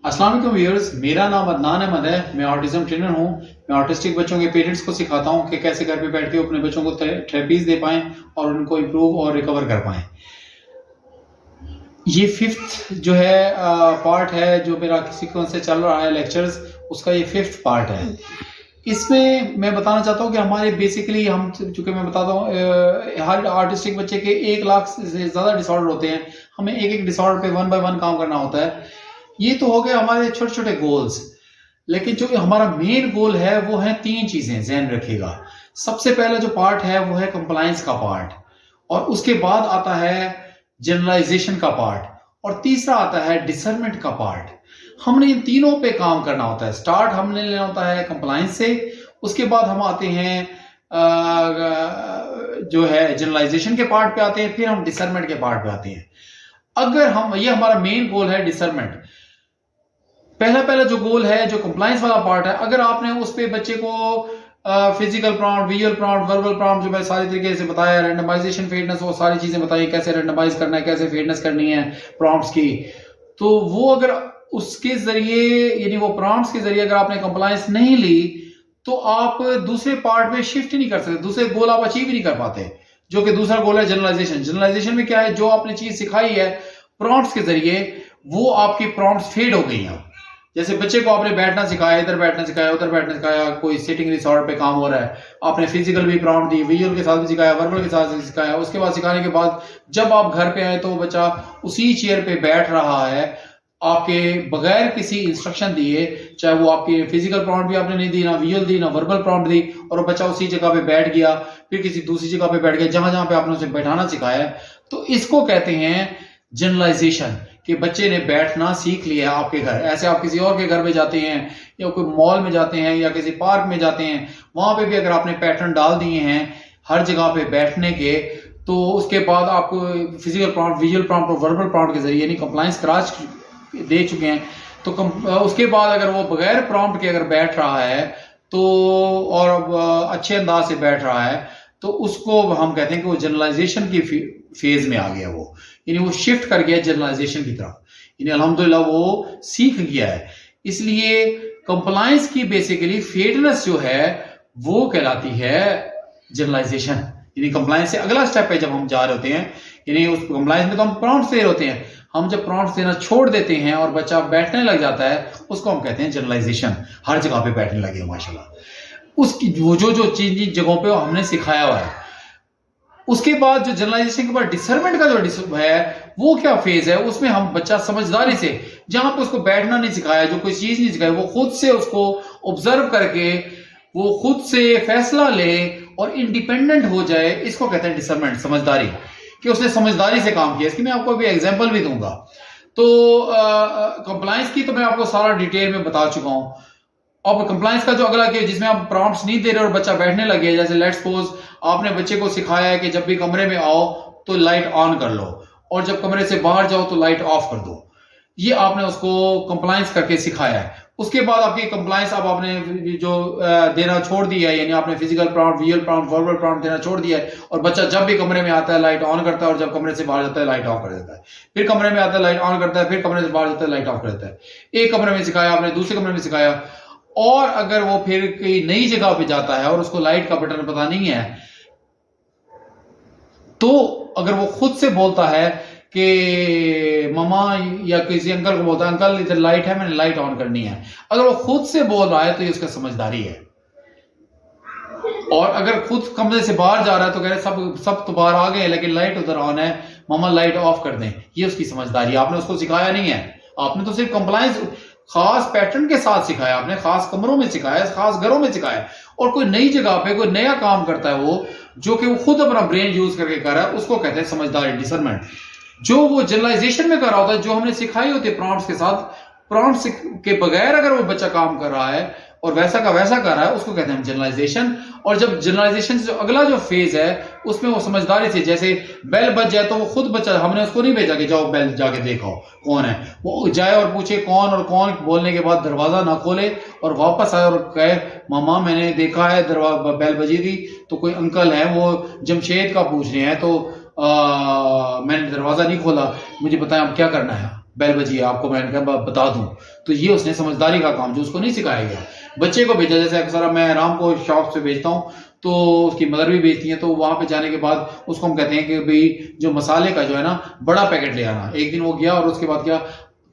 अस्सलाम वालेकुम व्यूअर्स, मेरा नाम अदनान अहमद है। मैं ऑटिज्म ट्रेनर हूँ। मैं ऑटिस्टिक बच्चों के पेरेंट्स को सिखाता हूँ कि कैसे घर पे बैठ के अपने बच्चों को थेरेपीज दे पाएं और उनको इम्प्रूव और रिकवर कर पाएं। ये फिफ्थ जो है पार्ट है जो मेरा सीक्वेंस से चल रहा है लेक्चर्स, उसका ये फिफ्थ पार्ट है। इसमें मैं बताना चाहता हूँ कि हमारे बेसिकली हम चूंकि मैं बताता हूँ हर आर्टिस्टिक बच्चे के 1 लाख से ज़्यादा डिसऑर्डर होते हैं। हमें एक एक डिसऑर्डर पे 1 बाय 1 काम करना होता है। ये तो हो गए हमारे छोटे छोटे गोल्स, लेकिन जो हमारा मेन गोल है वो है 3 चीजें ध्यान रखिएगा। सबसे पहला जो पार्ट है वो है कंप्लायंस का पार्ट, और उसके बाद आता है जनरलाइजेशन का पार्ट, और तीसरा आता है डिसर्नमेंट का पार्ट। हमने इन तीनों पे काम करना होता है। स्टार्ट हमने लेना होता है कंप्लायंस से, उसके बाद हम आते हैं जो है जनरलाइजेशन के पार्ट पे आते हैं, फिर हम डिसर्नमेंट के पार्ट पे आते हैं। अगर हम ये हमारा मेन गोल है डिसर्नमेंट। पहला जो गोल है जो कंप्लायंस वाला पार्ट है, अगर आपने उस पे बच्चे को physical prompt, visual prompt, verbal prompt जो मैं सारी तरीके से बताया, रैंडमाइजेशन, फेडनेस, वो सारी चीजें बताई, कैसे रैंडमाइज करना है, कैसे फेडनेस करनी है प्रॉम्प्ट्स की, तो वो अगर उसके जरिए यानी वो प्रॉम्प्ट्स के जरिए अगर आपने कंप्लायंस नहीं ली तो आप दूसरे पार्ट में शिफ्ट ही नहीं कर सकते, दूसरे गोल आप अचीव ही नहीं कर पाते, जो कि दूसरा गोल है जनरलाइजेशन। जनरलाइजेशन में क्या है, जो आपने चीज सिखाई है प्रॉम्प्ट्स के जरिए वो आपकी प्रॉम्प्ट्स फेड हो गई हैं। जैसे बच्चे को आपने बैठना सिखाया, इधर बैठना सिखाया, उधर बैठना सिखाया, कोई सिटिंग डिसऑर्डर पे काम हो रहा है, आपने फिजिकल भी प्रॉम्प्ट दी, विजुअल के साथ भी सिखाया, वर्बल के साथ भी सिखाया। उसके बाद सिखाने के बाद जब आप घर पे आए तो बच्चा उसी चेयर पे बैठ रहा है आपके बगैर किसी इंस्ट्रक्शन दिए, चाहे वो आपके फिजिकल प्रॉम्प्ट भी आपने नहीं दी, ना विजुअल दी, ना वर्बल प्रॉम्प्ट दी, और वो बच्चा उसी जगह पे बैठ गया, फिर किसी दूसरी जगह पे बैठ गया जहां जहां पे आपने उसे बैठाना सिखाया। तो इसको कहते हैं जनरलाइजेशन, कि बच्चे ने बैठना सीख लिया आपके घर। ऐसे आप किसी और के घर में जाते हैं या कोई मॉल में जाते हैं या किसी पार्क में जाते हैं, वहां पे भी अगर आपने पैटर्न डाल दिए हैं हर जगह पे बैठने के, तो उसके बाद आपको फिजिकल प्रॉम्प्ट, विजुअल प्रॉम्प्ट और वर्बल प्रॉम्प्ट के जरिए यानी कंप्लायंस करा दे चुके हैं, तो उसके बाद अगर वो बगैर प्रॉम्प्ट के अगर बैठ रहा है तो और अच्छे अंदाज से बैठ रहा है, तो उसको हम कहते हैं कि वो जनरलाइजेशन की फेज में आ गया, वो यानी वो शिफ्ट कर गया जनरलाइजेशन की तरफ, यानी अल्हम्दुलिल्लाह वो सीख गया है। इसलिए कंप्लायंस की बेसिकली फेडनेस जो है वो कहलाती है जनरलाइजेशन। यानी कंप्लायंस से अगला स्टेप है जब हम जा रहे होते हैं, यानी उस कंप्लायंस में तो हम प्रॉम्प्ट्स दे रहे होते हैं, हम जब प्रॉम्प्ट्स देना छोड़ देते हैं और बच्चा बैठने लग जाता है, उसको हम कहते हैं जनरलाइजेशन। हर जगह पे बैठने लगे माशाल्लाह, उसकी वो जो चीज जिन जगहों पे हमने सिखाया हुआ है। उसके बाद जो जनरलाइजेशन के बाद डिसर्नमेंट का जो है वो क्या फेज है, उसमें हम बच्चा समझदारी से, जहां पे उसको बैठना नहीं सिखाया, जो कोई चीज नहीं सिखाई, वो खुद से उसको ऑब्जर्व करके वो खुद से फैसला ले और इंडिपेंडेंट हो जाए, इसको कहते हैं डिसर्नमेंट, समझदारी, कि उसने समझदारी से काम किया। इसकी मैं आपको अभी एग्जाम्पल भी दूंगा। तो कंप्लायंस की तो मैं आपको सारा डिटेल में बता चुका हूं। अब कंप्लायंस का जो अगला केस जिसमें आप प्रॉम्प्ट्स नहीं दे रहे और बच्चा बैठने लगे, जैसे लेट्स सपोज आपने बच्चे को सिखाया है कि जब भी कमरे में आओ तो लाइट ऑन कर लो, और जब कमरे से बाहर जाओ तो लाइट ऑफ कर दो। ये आपने उसको कंप्लायंस करके सिखाया है। उसके बाद आपकी कंप्लायंस अब आपने जो देना छोड़ दिया है, यानी आपने physical prompt, visual prompt, verbal prompt देना छोड़ दिया है, और बच्चा जब भी कमरे में आता है लाइट ऑन करता है, और जब कमरे से बाहर जाता है लाइट ऑफ कर देता है, फिर कमरे में आता है लाइट ऑन करता है, फिर कमरे से बाहर जाता है लाइट ऑफ कर देता है। एक कमरे में सिखाया आपने, दूसरे कमरे में सिखाया, और अगर वो फिर कोई नई जगह पे जाता है और उसको लाइट का बटन पता नहीं है, तो अगर वो खुद से बोलता है कि ममा, या किसी अंकल को बोलता है अंकल इधर लाइट है, मैंने लाइट ऑन करनी है, अगर वो खुद से बोल रहा है तो ये उसका समझदारी है। और अगर खुद कमरे से बाहर जा रहा है तो कह रहे सब तो बाहर आ गए लेकिन लाइट उधर ऑन है, ममा लाइट ऑफ कर दें, ये उसकी समझदारी। आपने उसको सिखाया नहीं है, आपने तो सिर्फ कंप्लायंस खास पैटर्न के साथ सिखाया, आपने खास कमरों में सिखाया, खास घरों में सिखाया। और कोई नई जगह पे कोई नया काम करता है वो, जो कि वो खुद अपना ब्रेन यूज करके कर रहा है, उसको कहते हैं समझदारी, डिसर्नमेंट। जो वो जनरलाइजेशन में कर रहा होता है, जो हमने सिखाई होती है प्रॉम्प्ट्स के साथ, प्रॉम्प्ट्स के बगैर अगर वो बच्चा काम कर रहा है और वैसा का वैसा कर रहा है, उसको कहते हैं जनरलाइजेशन। और जब जनरलाइजेशन से अगला जो फेज है उसमें वो समझदारी से, जैसे बेल बज जाए तो वो खुद बच्चा, हमने उसको नहीं भेजा कि जाओ बेल जाके देखो कौन है, वो जाए और पूछे कौन, और कौन बोलने के बाद दरवाजा ना खोले और वापस आए और कहे मामा मैंने देखा है दरवाजा बेल बजी थी, तो कोई अंकल है वो जमशेद का पूछ रहे हैं, तो मैंने दरवाजा नहीं खोला, मुझे बताएं अब क्या करना है। बेल बजी है, आपको मैंने कहा बता दूं, तो ये उसने समझदारी का काम जो उसको नहीं सिखाया गया। बच्चे को भेजा, जैसे अक्सर मैं राम को शॉप से भेजता हूँ, तो उसकी मदर भी भेजती है, तो वहां पे जाने के बाद उसको हम कहते हैं कि भाई जो मसाले का जो है ना बड़ा पैकेट ले आना। एक दिन वो गया और उसके बाद क्या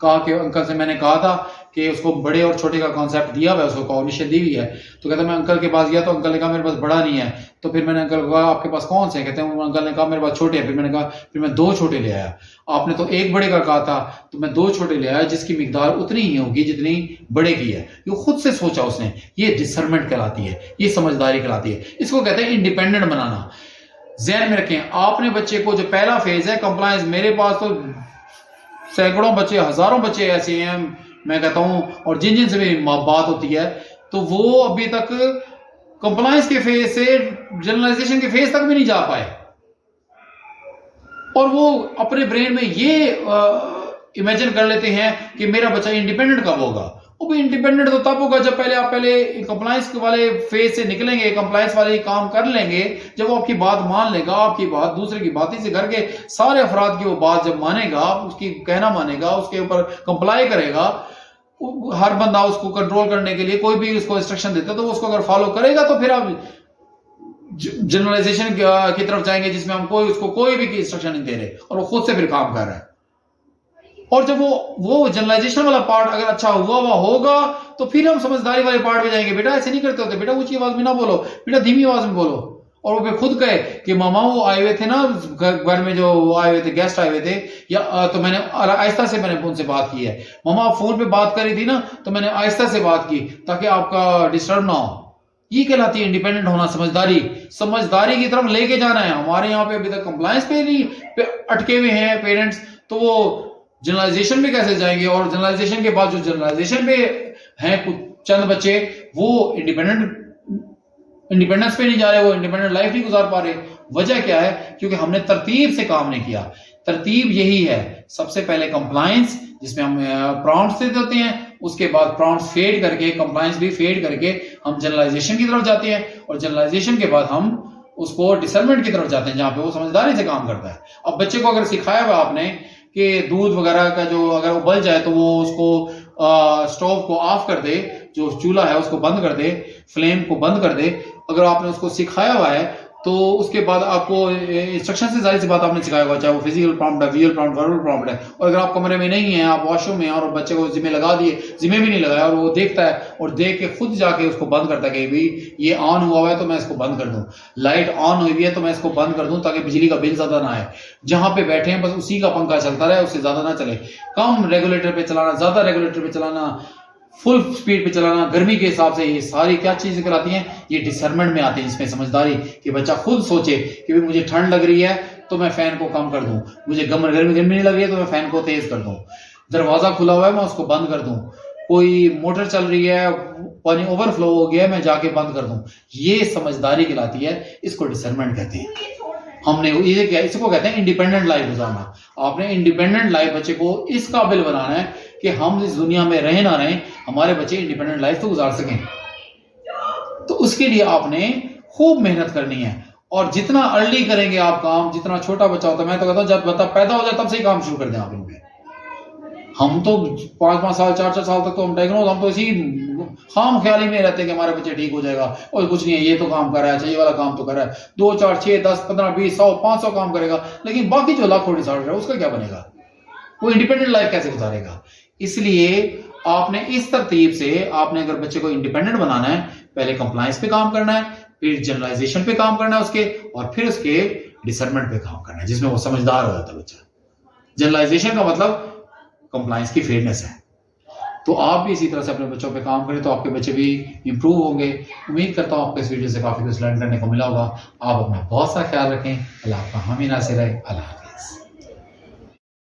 कहा कि अंकल से मैंने कहा था कि उसको बड़े और छोटे का कॉन्सेप्ट दिया हुआ है, उसको कॉग्निशन दी हुई है। तो कहता मैं अंकल के पास गया तो अंकल ने कहा मेरे पास बड़ा नहीं है। तो फिर मैंने अंकल को कहा आपके पास कौन से? कहते हैं अंकल ने कहा मेरे पास छोटे हैं। फिर मैंने कहा फिर मैं 2 छोटे ले आया। आपने तो एक बड़े का कहा था, तो मैं 2 छोटे ले आया, जिसकी मिकदार उतनी ही होगी जितनी बड़े की है। ये खुद से सोचा उसने। ये डिसर्नमेंट कहलाती है, ये समझदारी कहलाती है। इसको कहते हैं इंडिपेंडेंट बनाना। ज़हन में रखें, आपने बच्चे को जो पहला फेज है कंप्लायंस, मेरे पास तो सैकड़ों बच्चे, हजारों बच्चे ऐसे हैं मैं कहता हूं, और जिन जिन से भी बात होती है, तो वो अभी तक कंप्लायंस के फेज से जनरलाइजेशन के फेज तक भी नहीं जा पाए। और वो अपने ब्रेन में ये इमेजिन कर लेते हैं कि मेरा बच्चा इंडिपेंडेंट कब होगा। वो भी इंडिपेंडेंट तो तब होगा जब पहले आप कंप्लायंस वाले फेज से निकलेंगे, कंप्लायंस वाले काम कर लेंगे, जब वो आपकी बात मान लेगा, आपकी बात दूसरे की बात से करके सारे अफराद की वो बात जब मानेगा, उसकी कहना मानेगा, उसके ऊपर कंप्लाई करेगा, हर बंदा उसको कंट्रोल करने के लिए कोई भी उसको इंस्ट्रक्शन देता है तो उसको अगर फॉलो करेगा तो फिर आप जनरलाइजेशन की तरफ जाएंगे जिसमें हम उसको कोई भी इंस्ट्रक्शन नहीं दे रहे और वो खुद से फिर काम कर रहा है। और जब वो जनरलाइजेशन वाला पार्ट अगर अच्छा हुआ होगा तो फिर हम समझदारी वाले पार्ट में जाएंगे। बेटा ऐसे नहीं करते होते, बेटा ऊंची आवाज में ना बोलो, बेटा धीमी आवाज में बोलो। और वो खुद कहे कि मामा वो आए हुए थे ना घर में, जो आए हुए थे गेस्ट आए हुए थे, या तो मैंने आहिस्ता से मैंने उनसे बात की है। मामा फोन पे बात करी थी ना, तो मैंने आहिस्ता से बात की ताकि आपका डिस्टर्ब ना हो। ये कहलाती है इंडिपेंडेंट होना, समझदारी। समझदारी की तरफ लेके जाना है। हमारे यहाँ पे अभी तक कंप्लायंस पे अटके हुए हैं पेरेंट्स, तो वो जनरलाइजेशन में कैसे जाएंगे? और जनरलाइजेशन के बाद जो जनरलाइजेशन पे हैं कुछ चंद बच्चे, वो इंडिपेंडेंस पे नहीं जा रहे, वो इंडिपेंडेंट लाइफ नहीं गुजार पा रहे। वजह क्या है? क्योंकि हमने तरतीब से काम नहीं किया। तरतीब यही है, सबसे पहले कंप्लायंस जिसमें हम प्रॉम्प्ट्स देते हैं, उसके बाद प्रॉम्प्ट्स फेड करके, कंप्लायंस भी फेड करके हम जनरलाइजेशन की तरफ जाते हैं, और जनरलाइजेशन के बाद हम उसको डिसर्नमेंट की तरफ जाते हैं जहां पे वो समझदारी से काम करता है। अब बच्चे को अगर सिखाया हुआ आपने कि दूध वगैरह का जो अगर उबल जाए तो वो उसको स्टोव को ऑफ कर दे, जो चूल्हा है उसको बंद कर दे, फ्लेम को बंद कर दे, अगर आपने उसको सिखाया हुआ है तो उसके बाद आपको इंस्ट्रक्शन से जाहिर सी बात आपने सिखाया हुआ, चाहे वो फिजिकल प्रॉम्प्ट है, विजुअल प्रॉम्प्ट, वर्बल प्रॉम्प्ट है। और अगर आप कमरे में नहीं है, आप वॉशरूम में हैं और बच्चे को जिम्मे लगा दिए, जिम्मे भी नहीं लगाया, और वो देखता है और देख के खुद जाके उसको बंद करता है कि भाई ये ऑन हुआ है तो मैं इसको बंद कर दूं, लाइट ऑन हुई है तो मैं इसको बंद कर दूं ताकि बिजली का बिल ज्यादा ना आए। जहां पे बैठे हैं बस उसी का पंखा चलता रहे, उससे ज्यादा ना चले। कम रेगुलेटर पे चलाना, ज्यादा रेगुलेटर पे चलाना, फुल स्पीड पे चलाना, गर्मी के हिसाब से, ये सारी क्या चीजें कराती हैं? ये डिसर्नमेंट में आती है, इसमें समझदारी कि बच्चा खुद सोचे कि भाई मुझे ठंड लग रही है तो मैं फैन को कम कर दूं, मुझे गर्मी नहीं लग रही है तो मैं फैन को तेज कर दूं, दरवाजा खुला हुआ है मैं उसको बंद कर दूं, कोई मोटर चल रही है, पानी ओवरफ्लो हो गया है, मैं जाके बंद कर दूं। ये समझदारी कहलाती है, इसको डिसर्नमेंट कहते हैं। हमने ये क्या, इसको कहते हैं इंडिपेंडेंट लाइफ गुजारना। आपने इंडिपेंडेंट लाइफ बच्चे को इस काबिल बनाना है कि हम इस दुनिया में रहे ना रहे, हमारे बच्चे इंडिपेंडेंट लाइफ तो गुजार सकें। तो उसके लिए आपने खूब मेहनत करनी है, और जितना अर्ली करेंगे आप काम, जितना छोटा बच्चा होता है, मैं तो कहता हूं जब बच्चा पैदा हो जाए तब से ही काम शुरू कर दें आप इनमें। हम तो 5-5 साल 4-4 साल तक तो हम डायग्नोज, हम तो इसी खाम ख्याली में रहते हैं कि हमारे बच्चे ठीक हो जाएगा, और कुछ नहीं है, ये तो काम कर रहा है, ये वाला काम तो कर रहा है, 2 4 6 10 15 20 100 500 काम करेगा, लेकिन बाकी जो लाखों डिसाइड है उसका क्या बनेगा? वो इंडिपेंडेंट लाइफ कैसे गुजारेगा? इसलिए आपने इस तरतीब से, आपने अगर बच्चे को इंडिपेंडेंट बनाना है, पहले कंप्लायंस पे काम करना है, फिर जनरलाइजेशन पे काम करना है उसके, और फिर उसके डिसर्नमेंट पे काम करना है जिसमें वो समझदार हो जाता है बच्चा। जनरलाइजेशन का मतलब कंप्लायंस की फेयरनेस है। तो आप भी इसी तरह से अपने बच्चों पे काम करें तो आपके बच्चे भी इंप्रूव होंगे। उम्मीद करता हूँ आपको इस वीडियो से काफी कुछ लर्न करने को मिला होगा। आप अपना बहुत सा ख्याल रखें। अल्लाह आपका हामी नासिर रहे। अल्लाह।